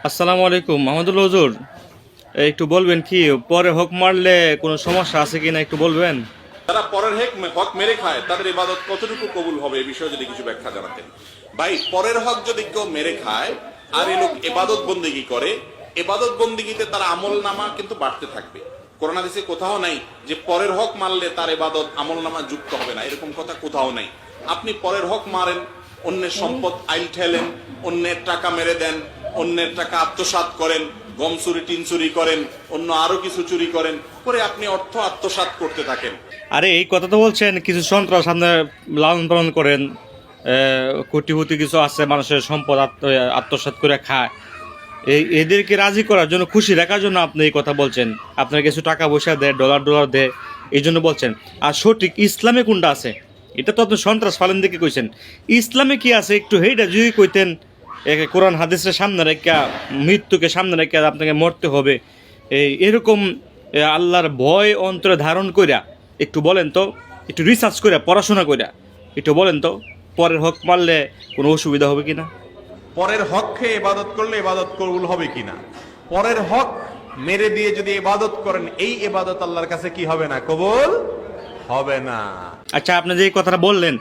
আসসালামু আলাইকুম মাহমুদুল হুজুর, একটু বলবেন কি পরে হক মারলে কোনো সমস্যা আছে কিনা একটু বলবেন। যারা পরের হক মেরে খায় তাদের ইবাদত কতটুকু কবুল হবে এই বিষয়ে যদি কিছু ব্যাখ্যা জানাতেন। ভাই, পরের হক যদি কেউ মেরে খায় আর এই লোক ইবাদত বন্দেগী করে, ইবাদত বন্দেগীতে তার আমল নামা কিন্তু বাড়তে থাকবে। কোরআন হাদিসে কোথাও নাই যে পরের হক মারলে তার ইবাদত আমল নামা যুক্ত হবে না, এরকম কথা কোথাও নাই। আপনি পরের হক মারেন, অন্যের সম্পদ আইল ঠেলেন, অন্যের টাকা মেরে দেন, অন্যের টাকা আত্মসাৎ করেন, গম চুরি টিন চুরি করেন, অন্য আরো কিছু চুরি করেন, করে আপনি অর্থ আত্মসাৎ করতে থাকেন। আরে এই কথা তো বলছেন কিছু সন্ত্রাস সামনে লালন পালন করেন, কোটিপতি কিছু আছে মানুষের সম্পদ আত্মসাৎ করে খায়, এদেরকে রাজি করার জন্য খুশি রাখার জন্য আপনি এই কথা বলছেন। আপনার কিছু টাকা পয়সা দেয়, ডলার দেয়, এই জন্য বলছেন। আর সঠিক ইসলামে কোনটা আছে এটা তো আপনি সন্ত্রাস ফালেন দিকে কইছেন। ইসলামে কি আছে একটু হেইটা যদি কইতেন। কোরআন হাদিসের সামনে রেখা, মৃত্যুকে সামনে রেখে আপনাকে মরতে হবে, এরকম আল্লাহর ভয় অন্তরে ধারণ কইরা একটু বলেন তো, একটু রিসার্চ কইরা পড়াশোনা কইরা একটু বলেন তো পরের হক মারলে কোনো অসুবিধা হবে কিনা। পরের হক খেয়ে ইবাদত করলে ইবাদত কবুল হবে কিনা, পরের হক মেরে দিয়ে যদি ইবাদত করেন এই ইবাদত আল্লাহর কাছে কি হবে না, কবুল হবে না। আচ্ছা, আপনি যে এই কথাটা বললেন,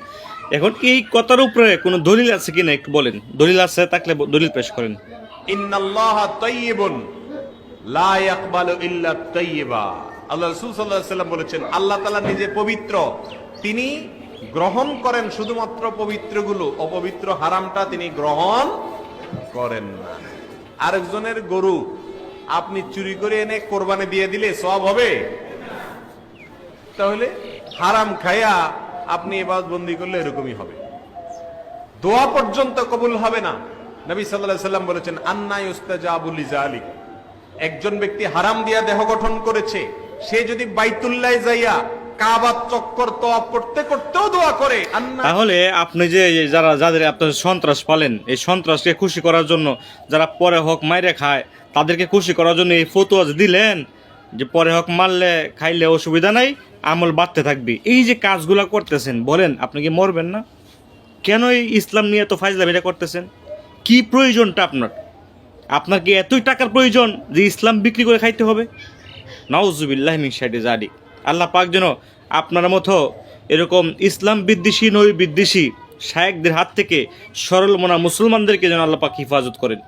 এখন এই কথার উপরে কোনো দলিল আছে কিনা একটু বলেন। দলিল আছে থাকলে দলিল পেশ করেন। ইন্নাল্লাহা তাইয়্যিবুন লা ইয়াকবালু ইল্লা তাইয়্যিবা। আল্লাহ রাসূল সাল্লাল্লাহু আলাইহি ওয়াসাল্লাম বলেছেন, আল্লাহ তাআলা নিজে পবিত্র, তিনি গ্রহণ করেন শুধুমাত্র পবিত্রগুলো, অপবিত্র হারামটা তিনি গ্রহণ করেন না। আরেকজনের গরু আপনি চুরি করে এনে কোরবানি দিয়ে দিলে সওয়াব হবে? তাহলে হারাম খায়া আপনি ইবাদত বন্দি করলে এরকমই হবে। দোয়া পর্যন্ত কবুল হবে না। নবী সাল্লাল্লাহু আলাইহি ওয়াসাল্লাম বলেছেন, আন্না ইউস্তাজাবু লিযালিক। একজন ব্যক্তি হারাম দিয়া দেহ গঠন করেছে, সে যদি বাইতুল্লাহ যাইয়া কাবা চক্কর তওয়াফ করতে করতেও দোয়া করে, তাহলে আপনি যে যাদের আপনার সন্ত্রাস পালেন, এই সন্ত্রাসকে খুশি করার জন্য, যারা পরে হক মাইরে খায় তাদেরকে খুশি করার জন্য এই ফতোয়া দিলেন যে পরে হক মারলে খাইলে অসুবিধা নাই, আমল বাড়তে থাকবে। এই যে কাজগুলো করতেছেন, বলেন আপনি কি মরবেন না? কেন এই ইসলাম নিয়ে এত ফাইজলামিটা করতেছেন? কি প্রয়োজনটা আপনার? আপনার কি এতই টাকার প্রয়োজন যে ইসলাম বিক্রি করে খাইতে হবে? নাউজুবিল্লাহি মিন শাররি যালিক। আল্লাহ পাক যেন আপনার মতো এরকম ইসলাম বিদ্বেষী, নবী বিদ্বেষী শায়েখদের হাত থেকে সরল মনা মুসলমানদেরকে যেন আল্লাহ পাক হিফাজত করেন।